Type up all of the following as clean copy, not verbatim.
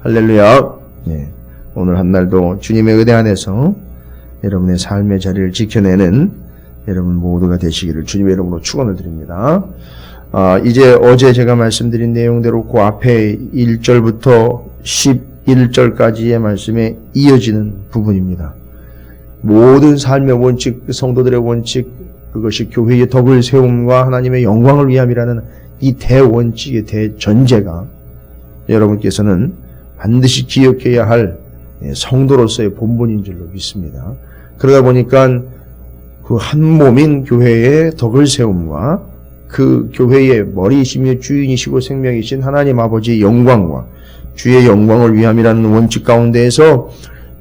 할렐루야. 오늘 한 날도 주님의 은혜 안에서 여러분의 삶의 자리를 지켜내는 여러분 모두가 되시기를 주님의 이름으로 축원을 드립니다. 이제 어제 제가 말씀드린 내용대로 그 앞에 1절부터 11절까지의 말씀에 이어지는 부분입니다. 모든 삶의 원칙, 성도들의 원칙, 그것이 교회의 덕을 세움과 하나님의 영광을 위함이라는 이 대원칙의 대전제가 여러분께서는 반드시 기억해야 할 성도로서의 본분인 줄로 믿습니다. 그러다 보니까 그 한 몸인 교회의 덕을 세움과 그 교회의 머리이시며 주인이시고 생명이신 하나님 아버지의 영광과 주의 영광을 위함이라는 원칙 가운데에서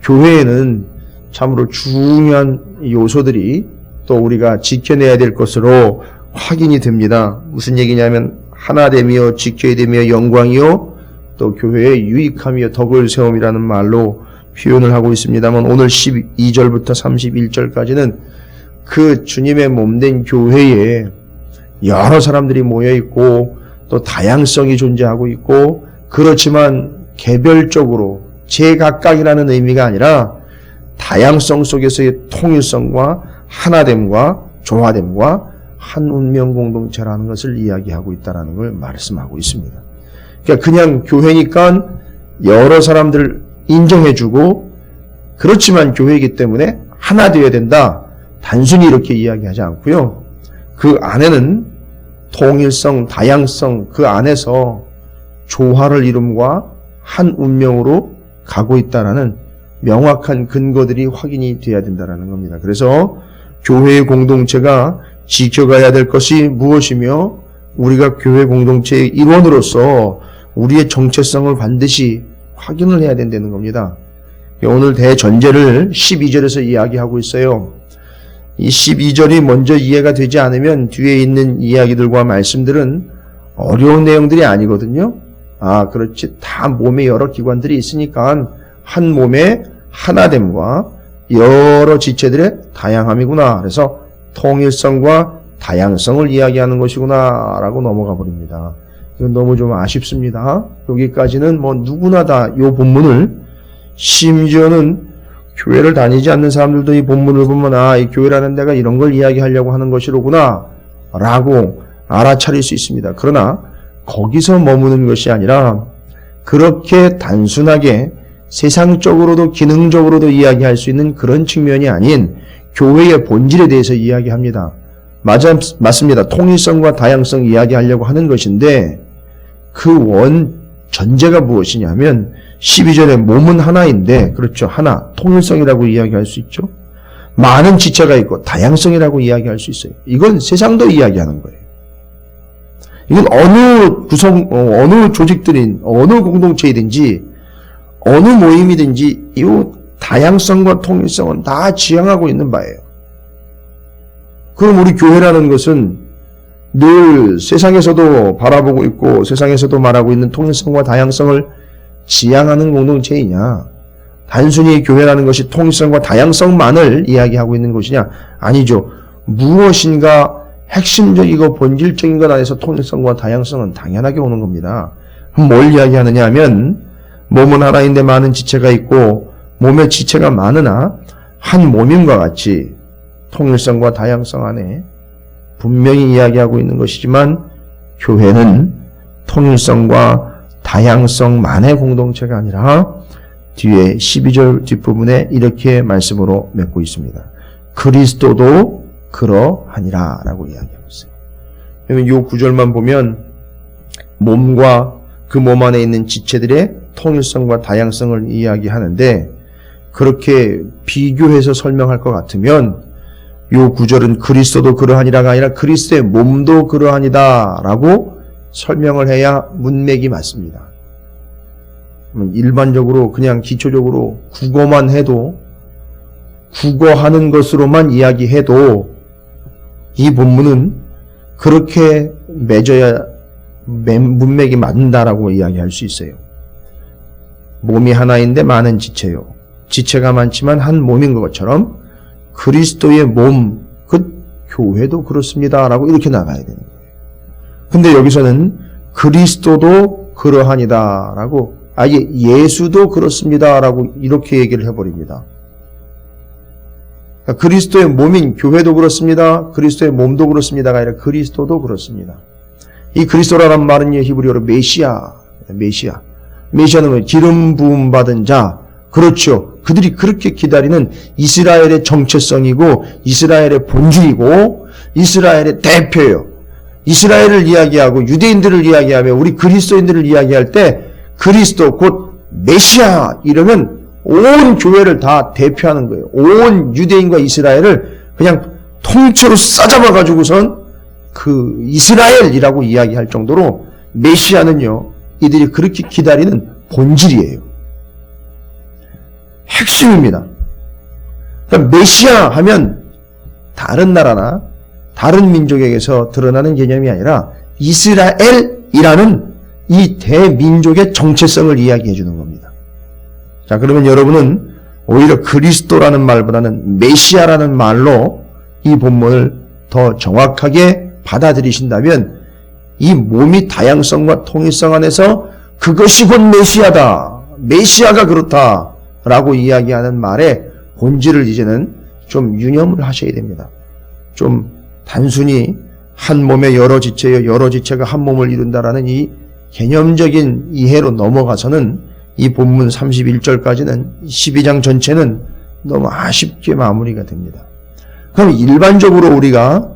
교회에는 참으로 중요한 요소들이 또 우리가 지켜내야 될 것으로 확인이 됩니다. 무슨 얘기냐면 하나됨이요 지켜야 되며 영광이요 또 교회의 유익함이요 덕을 세움이라는 말로 표현을 하고 있습니다만 오늘 12절부터 31절까지는 그 주님의 몸된 교회에 여러 사람들이 모여있고 또 다양성이 존재하고 있고 그렇지만 개별적으로 제각각이라는 의미가 아니라 다양성 속에서의 통일성과 하나됨과 조화됨과 한 운명 공동체라는 것을 이야기하고 있다는 걸 말씀하고 있습니다. 그러니까 그냥 교회니까 여러 사람들 인정해주고 그렇지만 교회이기 때문에 하나 되어야 된다. 단순히 이렇게 이야기하지 않고요. 그 안에는 통일성, 다양성 그 안에서 조화를 이룸과 한 운명으로 가고 있다라는 명확한 근거들이 확인이 되어야 된다는 겁니다. 그래서 교회의 공동체가 지켜가야 될 것이 무엇이며 우리가 교회 공동체의 일원으로서 우리의 정체성을 반드시 확인을 해야 된다는 겁니다. 오늘 대전제를 12절에서 이야기하고 있어요. 이 12절이 먼저 이해가 되지 않으면 뒤에 있는 이야기들과 말씀들은 어려운 내용들이 아니거든요. 그렇지. 다 몸에 여러 기관들이 있으니까 한 몸의 하나됨과 여러 지체들의 다양함이구나. 그래서 통일성과 다양성을 이야기하는 것이구나 라고 넘어가 버립니다. 이건 너무 좀 아쉽습니다. 여기까지는 누구나 다 이 본문을 심지어는 교회를 다니지 않는 사람들도 이 본문을 보면 이 교회라는 데가 이런 걸 이야기하려고 하는 것이로구나 라고 알아차릴 수 있습니다. 그러나 거기서 머무는 것이 아니라 그렇게 단순하게 세상적으로도 기능적으로도 이야기할 수 있는 그런 측면이 아닌 교회의 본질에 대해서 이야기합니다. 맞습니다. 통일성과 다양성 이야기하려고 하는 것인데 그 전제가 무엇이냐면 12절에 몸은 하나인데 그렇죠. 하나, 통일성이라고 이야기할 수 있죠. 많은 지체가 있고 다양성이라고 이야기할 수 있어요. 이건 세상도 이야기하는 거예요. 이건 어느 조직들인 어느 공동체이든지 어느 모임이든지 이 다양성과 통일성은 다 지향하고 있는 바예요. 그럼 우리 교회라는 것은 늘 세상에서도 바라보고 있고 세상에서도 말하고 있는 통일성과 다양성을 지향하는 공동체이냐? 단순히 교회라는 것이 통일성과 다양성만을 이야기하고 있는 것이냐? 아니죠. 무엇인가 핵심적이고 본질적인 것 안에서 통일성과 다양성은 당연하게 오는 겁니다. 뭘 이야기하느냐 하면 몸은 하나인데 많은 지체가 있고 몸의 지체가 많으나 한 몸임과 같이 통일성과 다양성 안에 분명히 이야기하고 있는 것이지만 교회는 통일성과 다양성만의 공동체가 아니라 뒤에 12절 뒷부분에 이렇게 말씀으로 맺고 있습니다. 그리스도도 그러하니라 라고 이야기하고 있어요. 그러면 이 구절만 보면 몸과 그 몸 안에 있는 지체들의 통일성과 다양성을 이야기하는데 그렇게 비교해서 설명할 것 같으면 이 구절은 그리스도도 그러하니라가 아니라 그리스도의 몸도 그러하니다 라고 설명을 해야 문맥이 맞습니다. 일반적으로 그냥 기초적으로 국어만 해도 국어하는 것으로만 이야기해도 이 본문은 그렇게 맺어야 문맥이 맞는다라고 이야기할 수 있어요. 몸이 하나인데 많은 지체요. 지체가 많지만 한 몸인 것처럼 그리스도의 몸, 그 교회도 그렇습니다라고 이렇게 나가야 되는 거예요. 근데 여기서는 그리스도도 그러하니다라고 아예 예수도 그렇습니다라고 이렇게 얘기를 해버립니다. 그러니까 그리스도의 몸인 교회도 그렇습니다. 그리스도의 몸도 그렇습니다가 아니라 그리스도도 그렇습니다. 이 그리스도라는 말은 히브리어로 메시아는 기름 부음 받은 자. 그렇죠. 그들이 그렇게 기다리는 이스라엘의 정체성이고 이스라엘의 본질이고 이스라엘의 대표예요. 이스라엘을 이야기하고 유대인들을 이야기하며 우리 그리스도인들을 이야기할 때 그리스도 곧 메시아 이러면 온 교회를 다 대표하는 거예요. 온 유대인과 이스라엘을 그냥 통째로 싸잡아 가지고선 그 이스라엘이라고 이야기할 정도로 메시아는요, 이들이 그렇게 기다리는 본질이에요. 핵심입니다. 그러니까 메시아 하면 다른 나라나 다른 민족에게서 드러나는 개념이 아니라 이스라엘이라는 이 대민족의 정체성을 이야기해 주는 겁니다. 자, 그러면 여러분은 오히려 그리스도라는 말보다는 메시아라는 말로 이 본문을 더 정확하게 받아들이신다면 이 몸이 다양성과 통일성 안에서 그것이 곧 메시아다. 메시아가 그렇다라고 이야기하는 말의 본질을 이제는 좀 유념을 하셔야 됩니다. 좀 단순히 한 몸의 여러 지체여 여러 지체가 한 몸을 이룬다라는 이 개념적인 이해로 넘어가서는 이 본문 31절까지는 12장 전체는 너무 아쉽게 마무리가 됩니다. 그럼 일반적으로 우리가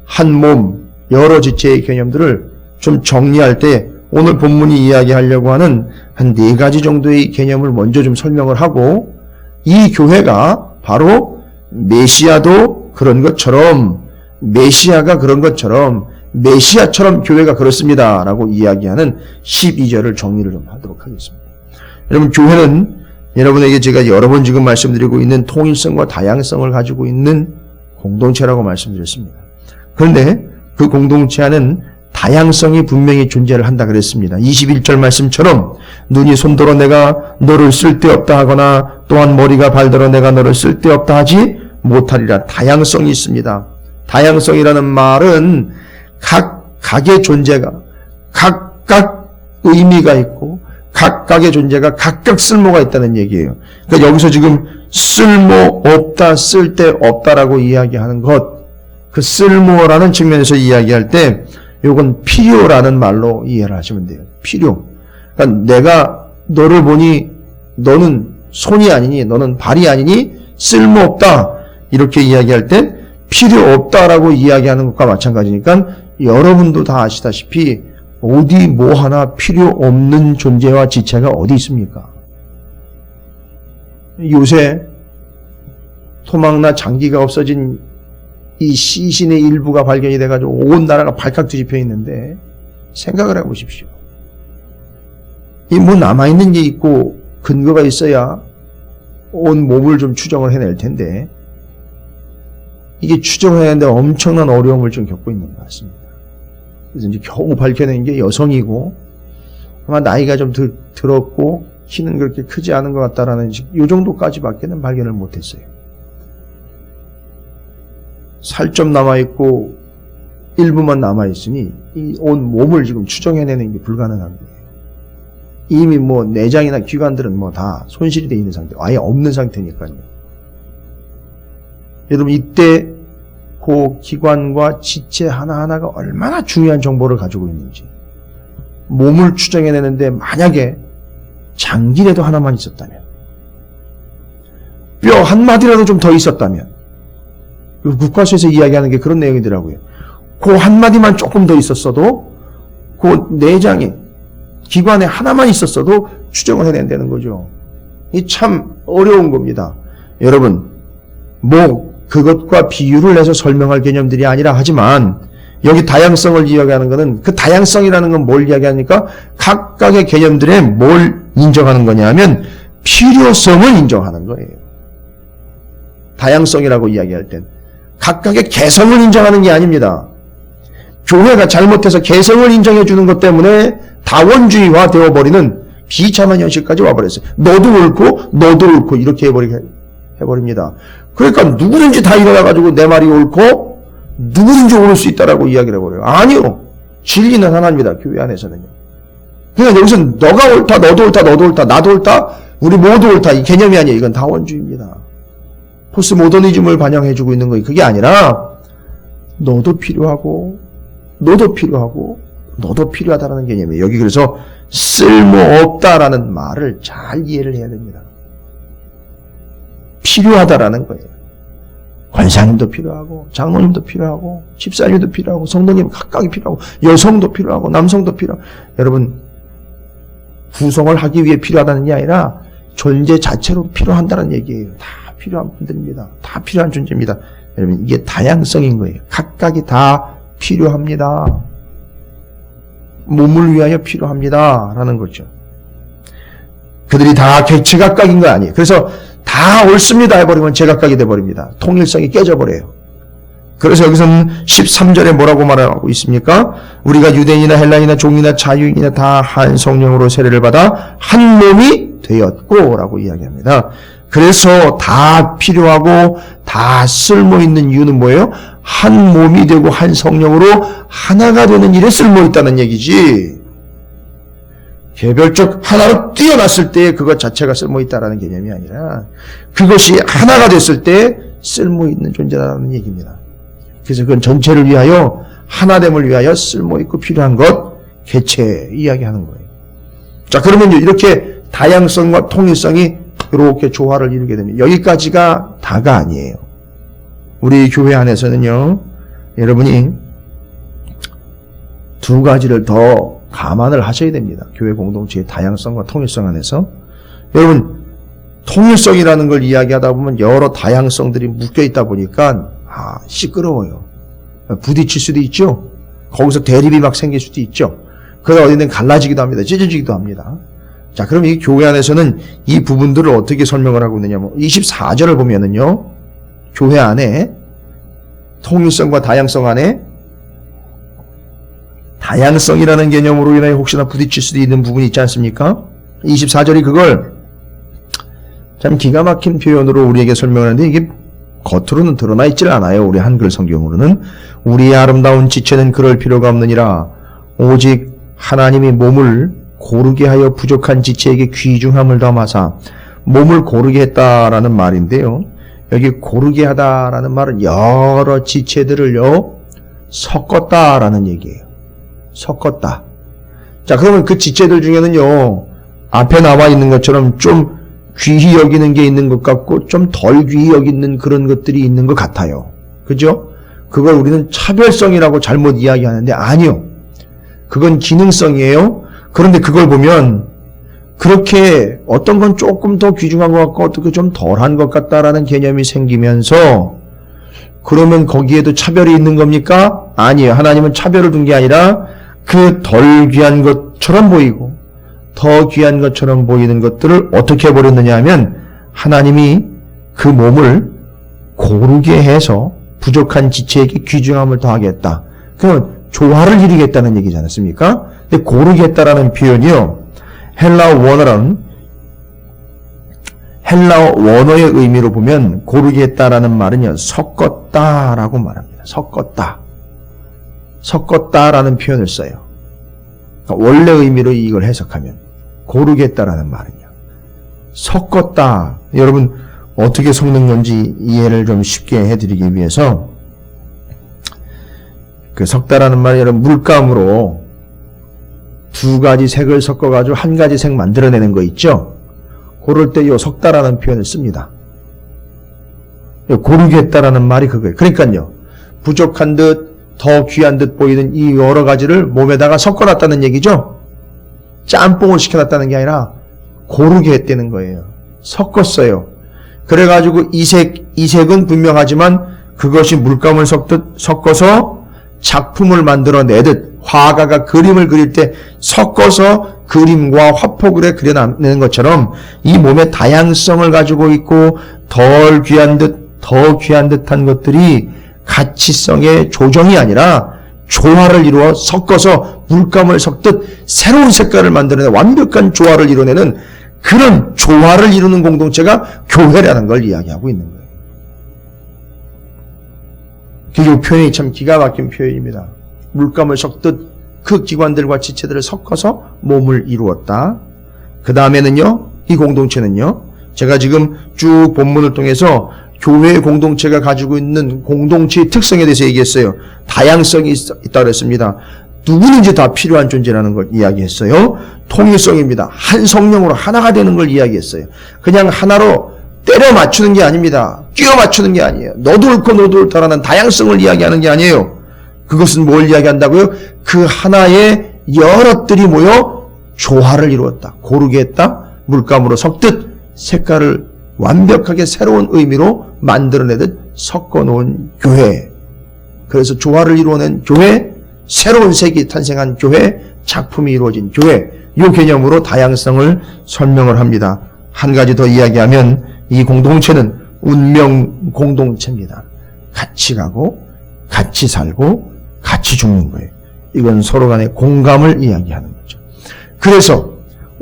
한 몸, 여러 지체의 개념들을 좀 정리할 때 오늘 본문이 이야기하려고 하는 한 4가지 정도의 개념을 먼저 좀 설명을 하고 이 교회가 바로 메시아도 그런 것처럼 메시아가 그런 것처럼 메시아처럼 교회가 그렇습니다 라고 이야기하는 12절을 정리를 좀 하도록 하겠습니다. 여러분, 교회는 여러분에게 제가 여러 번 지금 말씀드리고 있는 통일성과 다양성을 가지고 있는 공동체라고 말씀드렸습니다. 그런데 그 공동체 안은 다양성이 분명히 존재를 한다 그랬습니다. 21절 말씀처럼 눈이 손들어 내가 너를 쓸데없다 하거나 또한 머리가 발들어 내가 너를 쓸데없다 하지 못하리라. 다양성이 있습니다. 다양성이라는 말은 각각의 존재가 각각 의미가 있고 각각의 존재가 각각 쓸모가 있다는 얘기예요. 그러니까 여기서 지금 쓸모없다, 쓸데없다라고 이야기하는 것, 그 쓸모라는 측면에서 이야기할 때 요건 필요라는 말로 이해를 하시면 돼요. 필요. 그러니까 내가 너를 보니 너는 손이 아니니 너는 발이 아니니 쓸모없다 이렇게 이야기할 때 필요 없다라고 이야기하는 것과 마찬가지니까 여러분도 다 아시다시피 어디 뭐 하나 필요 없는 존재와 지체가 어디 있습니까? 요새 토막나 장기가 없어진 이 시신의 일부가 발견이 돼가지고 온 나라가 발칵 뒤집혀 있는데 생각을 해보십시오. 이 뭐 남아있는 게 있고 근거가 있어야 온 몸을 좀 추정을 해낼 텐데 이게 추정해야 하는데 엄청난 어려움을 좀 겪고 있는 것 같습니다. 그래서 이제 겨우 밝혀낸 게 여성이고 아마 나이가 좀 들었고 키는 그렇게 크지 않은 것 같다라는 이 정도까지밖에는 발견을 못했어요. 살 좀 남아있고 일부만 남아있으니 이 온 몸을 지금 추정해내는 게 불가능한 거예요. 이미 뭐 내장이나 기관들은 뭐 다 손실이 되어 있는 상태, 아예 없는 상태니까요. 여러분, 이때 그 기관과 지체 하나하나가 얼마나 중요한 정보를 가지고 있는지 몸을 추정해내는데 만약에 장기라도 하나만 있었다면 뼈 한 마디라도 좀 더 있었다면 국과수에서 이야기하는 게 그런 내용이더라고요. 그 한마디만 조금 더 있었어도 그 내장에 기관에 하나만 있었어도 추정을 해낸다는 거죠. 이 참 어려운 겁니다. 여러분, 뭐 그것과 비유를 해서 설명할 개념들이 아니라 하지만 여기 다양성을 이야기하는 것은 그 다양성이라는 건 뭘 이야기하니까 각각의 개념들에 뭘 인정하는 거냐면 필요성을 인정하는 거예요. 다양성이라고 이야기할 땐 각각의 개성을 인정하는 게 아닙니다. 교회가 잘못해서 개성을 인정해 주는 것 때문에 다원주의화 되어버리는 비참한 현실까지 와버렸어요. 너도 옳고 이렇게 해버립니다. 그러니까 누구든지 다 일어나가지고 내 말이 옳고 누구든지 옳을 수 있다라고 이야기를 해버려요. 아니요. 진리는 하나입니다. 교회 안에서는요. 그냥 여기서 너가 옳다, 너도 옳다, 너도 옳다, 나도 옳다, 우리 모두 옳다 이 개념이 아니에요. 이건 다원주의입니다. 포스모더니즘을 반영해주고 있는 거예요. 그게 아니라 너도 필요하고 너도 필요하고 너도 필요하다는 개념이에요. 여기 그래서 쓸모없다라는 말을 잘 이해를 해야 됩니다. 필요하다라는 거예요. 관사님도 필요하고 장로님도 필요하고 집사님도 필요하고 성도님 각각이 필요하고 여성도 필요하고 남성도 필요하고 여러분 구성을 하기 위해 필요하다는 게 아니라 존재 자체로 필요한다는 얘기예요. 다 필요한 분들입니다. 다 필요한 존재입니다. 여러분 이게 다양성인 거예요. 각각이 다 필요합니다. 몸을 위하여 필요합니다. 라는 거죠. 그들이 다 제각각인 거 아니에요. 그래서 다 옳습니다 해버리면 제각각이 돼버립니다. 통일성이 깨져버려요. 그래서 여기서는 13절에 뭐라고 말하고 있습니까? 우리가 유대인이나 헬라인이나 종이나 자유인이나 다 한 성령으로 세례를 받아 한 몸이 되었고 라고 이야기합니다. 그래서 다 필요하고 다 쓸모있는 이유는 뭐예요? 한 몸이 되고 한 성령으로 하나가 되는 일에 쓸모있다는 얘기지. 개별적 하나로 뛰어났을 때 그것 자체가 쓸모있다라는 개념이 아니라 그것이 하나가 됐을 때 쓸모있는 존재라는 얘기입니다. 그래서 그건 전체를 위하여 하나됨을 위하여 쓸모있고 필요한 것 개체 이야기하는 거예요. 자 그러면 이렇게 다양성과 통일성이 이렇게 조화를 이루게 됩니다. 여기까지가 다가 아니에요. 우리 교회 안에서는요. 여러분이 두 가지를 더 감안을 하셔야 됩니다. 교회 공동체의 다양성과 통일성 안에서. 여러분 통일성이라는 걸 이야기하다 보면 여러 다양성들이 묶여있다 보니까 시끄러워요. 부딪힐 수도 있죠. 거기서 대립이 막 생길 수도 있죠. 그러다 어디는 갈라지기도 합니다. 찢어지기도 합니다. 자, 그럼 이 교회 안에서는 이 부분들을 어떻게 설명을 하고 있느냐면 24절을 보면은요. 교회 안에 통일성과 다양성 안에 다양성이라는 개념으로 인하여 혹시나 부딪힐 수도 있는 부분이 있지 않습니까? 24절이 그걸 참 기가 막힌 표현으로 우리에게 설명하는데 이게 겉으로는 드러나 있질 않아요. 우리 한글 성경으로는. 우리의 아름다운 지체는 그럴 필요가 없느니라. 오직 하나님이 몸을 고르게 하여 부족한 지체에게 귀중함을 더하사 몸을 고르게 했다라는 말인데요. 여기 고르게 하다라는 말은 여러 지체들을요 섞었다라는 얘기예요. 섞었다. 자, 그러면 그 지체들 중에는요 앞에 나와 있는 것처럼 좀 귀히 여기는 게 있는 것 같고 좀 덜 귀히 여기는 그런 것들이 있는 것 같아요. 그죠? 그걸 우리는 차별성이라고 잘못 이야기하는데 아니요. 그건 기능성이에요. 그런데 그걸 보면 그렇게 어떤 건 조금 더 귀중한 것 같고 어떤 건 좀 덜한 것 같다라는 개념이 생기면서 그러면 거기에도 차별이 있는 겁니까? 아니에요. 하나님은 차별을 둔 게 아니라 그 덜 귀한 것처럼 보이고 더 귀한 것처럼 보이는 것들을 어떻게 해버렸느냐 하면 하나님이 그 몸을 고르게 해서 부족한 지체에게 귀중함을 더하겠다. 그러면 조화를 이루겠다는 얘기지 않습니까? 근데 고르게 했다라는 표현이요. 헬라어 원어의 의미로 보면 고르게 했다라는 말은요. 섞었다라고 말합니다. 섞었다라는 표현을 써요. 그러니까 원래 의미로 이걸 해석하면 고르게 했다라는 말은요. 섞었다. 여러분 어떻게 섞는 건지 이해를 좀 쉽게 해드리기 위해서 그 섞다라는 말이 여러분 물감으로 두 가지 색을 섞어가지고 한 가지 색 만들어내는 거 있죠? 그럴 때 요 섞다라는 표현을 씁니다. 고르게 했다라는 말이 그거예요. 그러니까요. 부족한 듯 더 귀한 듯 보이는 이 여러 가지를 몸에다가 섞어놨다는 얘기죠? 짬뽕을 시켜놨다는 게 아니라 고르게 했다는 거예요. 섞었어요. 그래가지고 이 색은 분명하지만 그것이 물감을 섞어서 작품을 만들어내듯 화가가 그림을 그릴 때 섞어서 그림과 화폭을 그려내는 것처럼 이 몸의 다양성을 가지고 있고 덜 귀한 듯 더 귀한 듯한 것들이 가치성의 조정이 아니라 조화를 이루어 섞어서 물감을 섞듯 새로운 색깔을 만들어내는 완벽한 조화를 이루어내는 그런 조화를 이루는 공동체가 교회라는 걸 이야기하고 있는 거예요. 이 표현이 참 기가 막힌 표현입니다. 물감을 섞듯 그 기관들과 지체들을 섞어서 몸을 이루었다. 그 다음에는요, 이 공동체는요, 제가 지금 쭉 본문을 통해서 교회 공동체가 가지고 있는 공동체의 특성에 대해서 얘기했어요. 다양성이 있다고 했습니다. 누구든지 다 필요한 존재라는 걸 이야기했어요. 통일성입니다. 한 성령으로 하나가 되는 걸 이야기했어요. 그냥 하나로 때려 맞추는 게 아닙니다. 끼워 맞추는 게 아니에요. 너도 옳고 너도 옳다라는 다양성을 이야기하는 게 아니에요. 그것은 뭘 이야기한다고요? 그 하나의 여럿들이 모여 조화를 이루었다. 고르게 했다. 물감으로 섞듯 색깔을 완벽하게 새로운 의미로 만들어내듯 섞어놓은 교회. 그래서 조화를 이루어낸 교회, 새로운 색이 탄생한 교회, 작품이 이루어진 교회, 이 개념으로 다양성을 설명을 합니다. 한 가지 더 이야기하면 이 공동체는 운명 공동체입니다. 같이 가고 같이 살고 같이 죽는 거예요. 이건 서로 간의 공감을 이야기하는 거죠. 그래서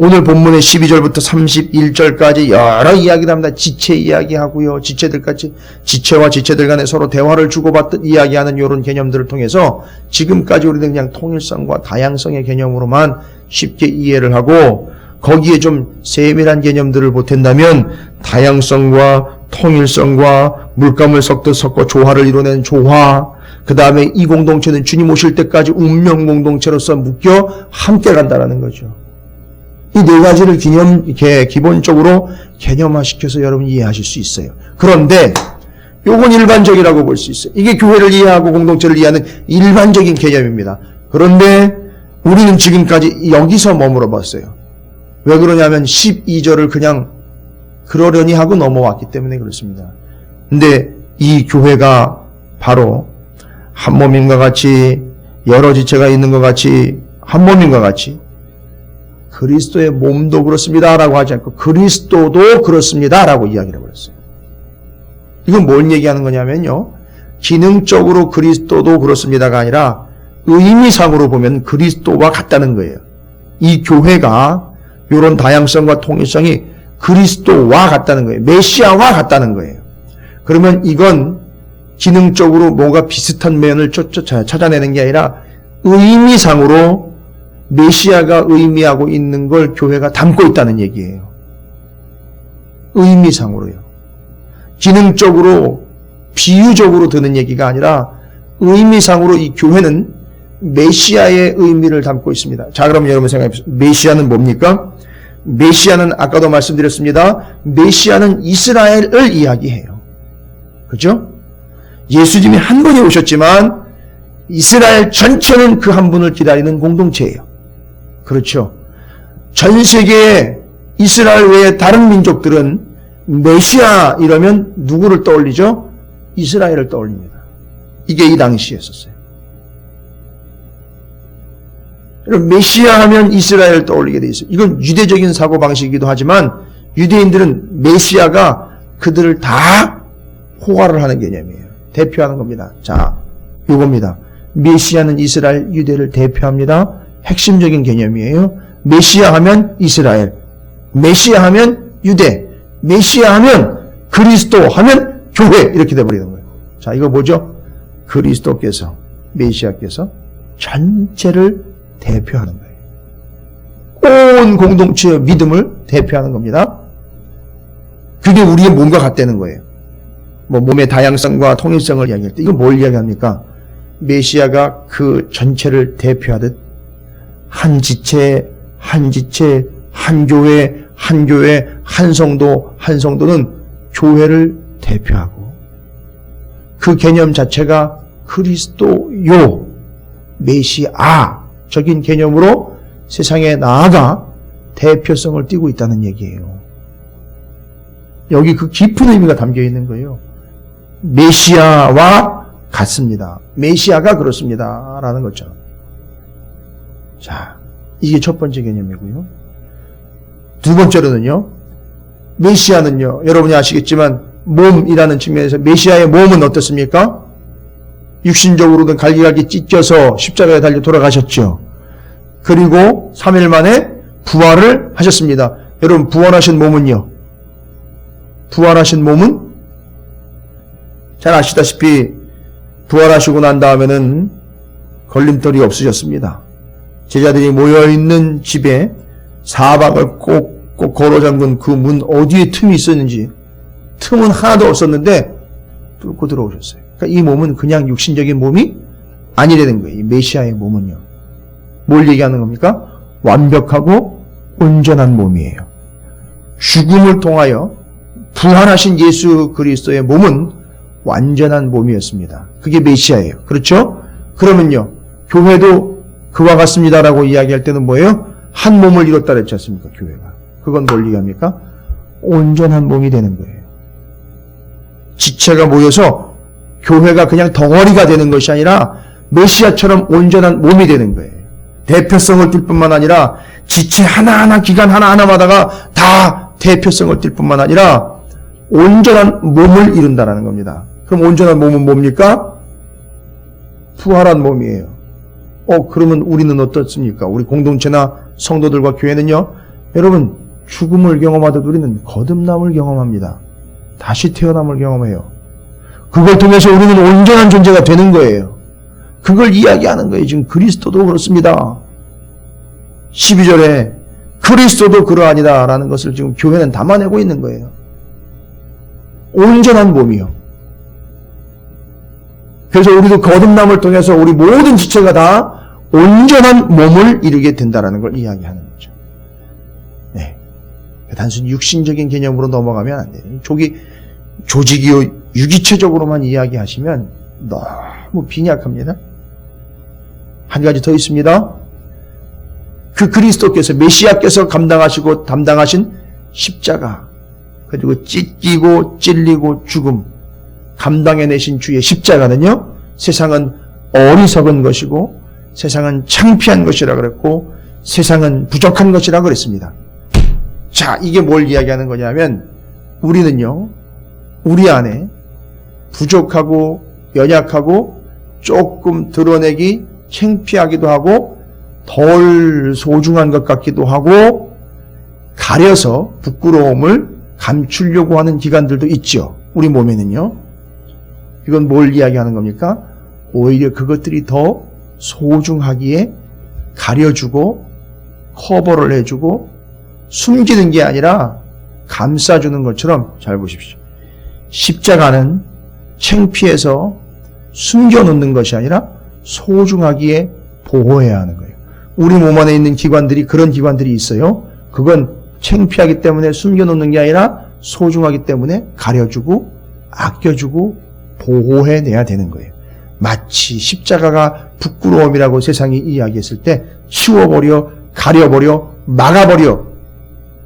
오늘 본문의 12절부터 31절까지 여러 이야기를 합니다. 지체 이야기하고요. 지체들까지, 지체와 지체들 간에 서로 대화를 주고받듯 이야기하는 이런 개념들을 통해서 지금까지 우리는 그냥 통일성과 다양성의 개념으로만 쉽게 이해를 하고 거기에 좀 세밀한 개념들을 보탠다면 다양성과 통일성과 물감을 섞듯 섞어 조화를 이루어낸 조화, 그 다음에 이 공동체는 주님 오실 때까지 운명 공동체로서 묶여 함께 간다라는 거죠. 이 네 가지를 기본적으로 개념화시켜서 여러분 이해하실 수 있어요. 그런데 요건 일반적이라고 볼 수 있어요. 이게 교회를 이해하고 공동체를 이해하는 일반적인 개념입니다. 그런데 우리는 지금까지 여기서 머물러 봤어요. 왜 그러냐면 12절을 그냥 그러려니 하고 넘어왔기 때문에 그렇습니다. 근데 이 교회가 바로 한 몸인과 같이 여러 지체가 있는 것 같이 한 몸인과 같이 그리스도의 몸도 그렇습니다 라고 하지 않고 그리스도도 그렇습니다 라고 이야기를 해버렸어요. 이건 뭘 얘기하는 거냐면요, 기능적으로 그리스도도 그렇습니다가 아니라 의미상으로 보면 그리스도와 같다는 거예요. 이 교회가 이런 다양성과 통일성이 그리스도와 같다는 거예요. 메시아와 같다는 거예요. 그러면 이건 기능적으로 뭔가 비슷한 면을 찾아내는 게 아니라 의미상으로 메시아가 의미하고 있는 걸 교회가 담고 있다는 얘기예요. 의미상으로요. 기능적으로 비유적으로 드는 얘기가 아니라 의미상으로 이 교회는 메시아의 의미를 담고 있습니다. 자, 그럼 여러분 생각해 보세요. 메시아는 뭡니까? 메시아는 아까도 말씀드렸습니다. 메시아는 이스라엘을 이야기해요. 그렇죠? 예수님이 한 분이 오셨지만 이스라엘 전체는 그 한 분을 기다리는 공동체예요. 그렇죠? 전 세계의 이스라엘 외의 다른 민족들은 메시아 이러면 누구를 떠올리죠? 이스라엘을 떠올립니다. 이게 이 당시였었어요. 메시아 하면 이스라엘을 떠올리게 돼 있어요. 이건 유대적인 사고방식이기도 하지만 유대인들은 메시아가 그들을 다 호화를 하는 개념이에요. 대표하는 겁니다. 자, 이겁니다. 메시아는 이스라엘, 유대를 대표합니다. 핵심적인 개념이에요. 메시아 하면 이스라엘, 메시아 하면 유대, 메시아 하면 그리스도 하면 교회, 이렇게 돼버리는 거예요. 자, 이거 뭐죠? 그리스도께서, 메시아께서 전체를 대표하는 거예요. 온 공동체의 믿음을 대표하는 겁니다. 그게 우리의 몸과 같다는 거예요. 뭐 몸의 다양성과 통일성을 이야기할 때 이건 뭘 이야기합니까? 메시아가 그 전체를 대표하듯 한 지체, 한 지체, 한 교회, 한 교회, 한 성도, 한 성도는 교회를 대표하고 그 개념 자체가 그리스도요, 메시아적인 개념으로 세상에 나아가 대표성을 띠고 있다는 얘기예요. 여기 그 깊은 의미가 담겨 있는 거예요. 메시아와 같습니다. 메시아가 그렇습니다. 라는 거죠. 자, 이게 첫 번째 개념이고요. 두 번째로는요, 메시아는요, 여러분이 아시겠지만 몸이라는 측면에서 메시아의 몸은 어떻습니까? 육신적으로는 갈기갈기 찢겨서 십자가에 달려 돌아가셨죠. 그리고 3일 만에 부활을 하셨습니다. 여러분, 부활하신 몸은요? 부활하신 몸은 잘 아시다시피 부활하시고 난 다음에는 걸림돌이 없으셨습니다. 제자들이 모여있는 집에 사방을 꼭 걸어 잠근 그 문 어디에 틈이 있었는지 틈은 하나도 없었는데 뚫고 들어오셨어요. 그러니까 이 몸은 그냥 육신적인 몸이 아니라는 거예요. 이 메시아의 몸은요. 뭘 얘기하는 겁니까? 완벽하고 온전한 몸이에요. 죽음을 통하여 부활하신 예수 그리스도의 몸은 완전한 몸이었습니다. 그게 메시아예요. 그렇죠? 그러면요, 교회도 그와 같습니다라고 이야기할 때는 뭐예요? 한 몸을 이뤘다 그랬지 않습니까? 교회가. 그건 뭘 얘기합니까? 온전한 몸이 되는 거예요. 지체가 모여서 교회가 그냥 덩어리가 되는 것이 아니라 메시아처럼 온전한 몸이 되는 거예요. 대표성을 띌 뿐만 아니라 지체 하나하나, 기관 하나하나마다가 다 대표성을 띌 뿐만 아니라 온전한 몸을 이룬다는 겁니다. 그럼 온전한 몸은 뭡니까? 부활한 몸이에요. 그러면 우리는 어떻습니까? 우리 공동체나 성도들과 교회는요, 여러분, 죽음을 경험하듯 우리는 거듭남을 경험합니다. 다시 태어남을 경험해요. 그걸 통해서 우리는 온전한 존재가 되는 거예요. 그걸 이야기하는 거예요. 지금 그리스도도 그렇습니다. 12절에 그리스도도 그러하니다 라는 것을 지금 교회는 담아내고 있는 거예요. 온전한 몸이요. 그래서 우리도 거듭남을 통해서 우리 모든 지체가 다 온전한 몸을 이루게 된다는 걸 이야기하는 거죠. 네. 단순히 육신적인 개념으로 넘어가면 안 돼요. 조직이요, 유기체적으로만 이야기하시면 너무 빈약합니다. 한 가지 더 있습니다. 그 그리스도께서, 메시아께서 감당하시고 담당하신 십자가, 그리고 찢기고 찔리고 죽음, 감당해내신 주의 십자가는요, 세상은 어리석은 것이고 세상은 창피한 것이라 그랬고 세상은 부족한 것이라 그랬습니다. 자, 이게 뭘 이야기하는 거냐면 우리는요, 우리 안에 부족하고 연약하고 조금 드러내기 창피하기도 하고 덜 소중한 것 같기도 하고 가려서 부끄러움을 감추려고 하는 기관들도 있죠. 우리 몸에는요. 이건 뭘 이야기하는 겁니까? 오히려 그것들이 더 소중하기에 가려주고 커버를 해주고 숨기는 게 아니라 감싸주는 것처럼, 잘 보십시오. 십자가는 창피해서 숨겨놓는 것이 아니라 소중하기에 보호해야 하는 거예요. 우리 몸 안에 있는 기관들이 그런 기관들이 있어요. 그건 창피하기 때문에 숨겨놓는 게 아니라 소중하기 때문에 가려주고 아껴주고 보호해내야 되는 거예요. 마치 십자가가 부끄러움이라고 세상이 이야기했을 때 치워버려, 가려버려, 막아버려.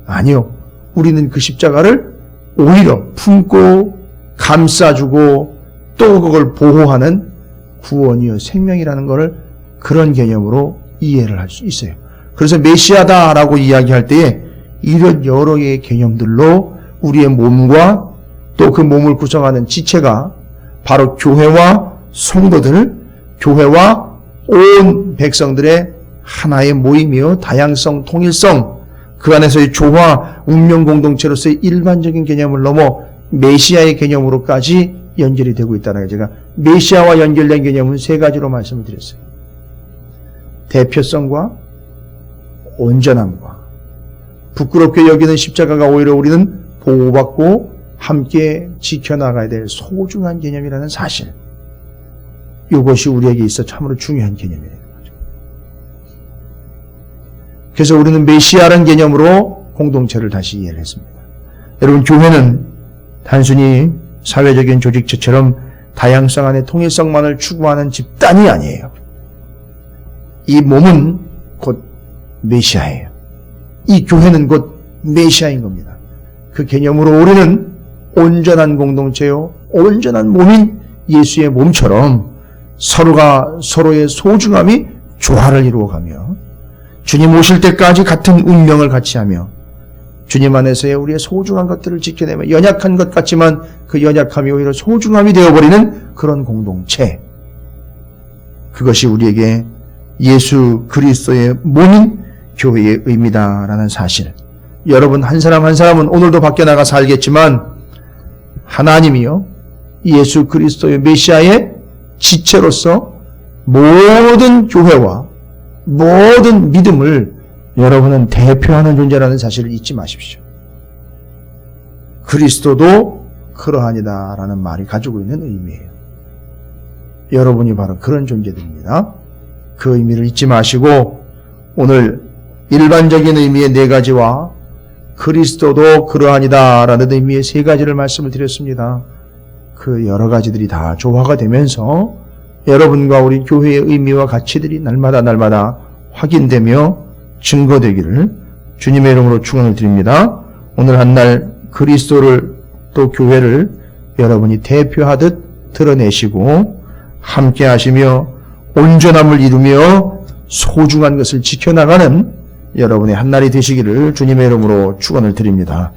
아니요. 우리는 그 십자가를 오히려 품고 감싸주고 또 그걸 보호하는 구원이요 생명이라는 것을 그런 개념으로 이해를 할 수 있어요. 그래서 메시아다라고 이야기할 때에 이런 여러 개의 개념들로 우리의 몸과 또 그 몸을 구성하는 지체가 바로 교회와 성도들, 교회와 온 백성들의 하나의 모임이요, 다양성, 통일성, 그 안에서의 조화, 운명 공동체로서의 일반적인 개념을 넘어 메시아의 개념으로까지 연결이 되고 있다는 거예요. 제가 메시아와 연결된 개념은 세 가지로 말씀을 드렸어요. 대표성과 온전함과 부끄럽게 여기는 십자가가 오히려 우리는 보호받고 함께 지켜나가야 될 소중한 개념이라는 사실. 이것이 우리에게 있어 참으로 중요한 개념이라는 거죠. 그래서 우리는 메시아라는 개념으로 공동체를 다시 이해를 했습니다. 여러분, 교회는 단순히 사회적인 조직체처럼 다양성 안에 통일성만을 추구하는 집단이 아니에요. 이 몸은 곧 메시아예요. 이 교회는 곧 메시아인 겁니다. 그 개념으로 우리는 온전한 공동체요, 온전한 몸인 예수의 몸처럼 서로가 서로의 소중함이 조화를 이루어가며 주님 오실 때까지 같은 운명을 같이 하며 주님 안에서의 우리의 소중한 것들을 지켜내며 연약한 것 같지만 그 연약함이 오히려 소중함이 되어버리는 그런 공동체, 그것이 우리에게 예수 그리스도의 몸인 교회의 의미다라는 사실. 여러분 한 사람 한 사람은 오늘도 밖에 나가 살겠지만 하나님이요, 예수 그리스도의 메시아의 지체로서 모든 교회와 모든 믿음을 여러분은 대표하는 존재라는 사실을 잊지 마십시오. 그리스도도 그러하니다 라는 말이 가지고 있는 의미예요. 여러분이 바로 그런 존재들입니다. 그 의미를 잊지 마시고 오늘 일반적인 의미의 4가지와 그리스도도 그러하니다 라는 의미의 3가지를 말씀을 드렸습니다. 그 여러 가지들이 다 조화가 되면서 여러분과 우리 교회의 의미와 가치들이 날마다 확인되며 증거되기를 주님의 이름으로 축원을 드립니다. 오늘 한 날 그리스도를 또 교회를 여러분이 대표하듯 드러내시고 함께 하시며 온전함을 이루며 소중한 것을 지켜나가는 여러분의 한 날이 되시기를 주님의 이름으로 축원을 드립니다.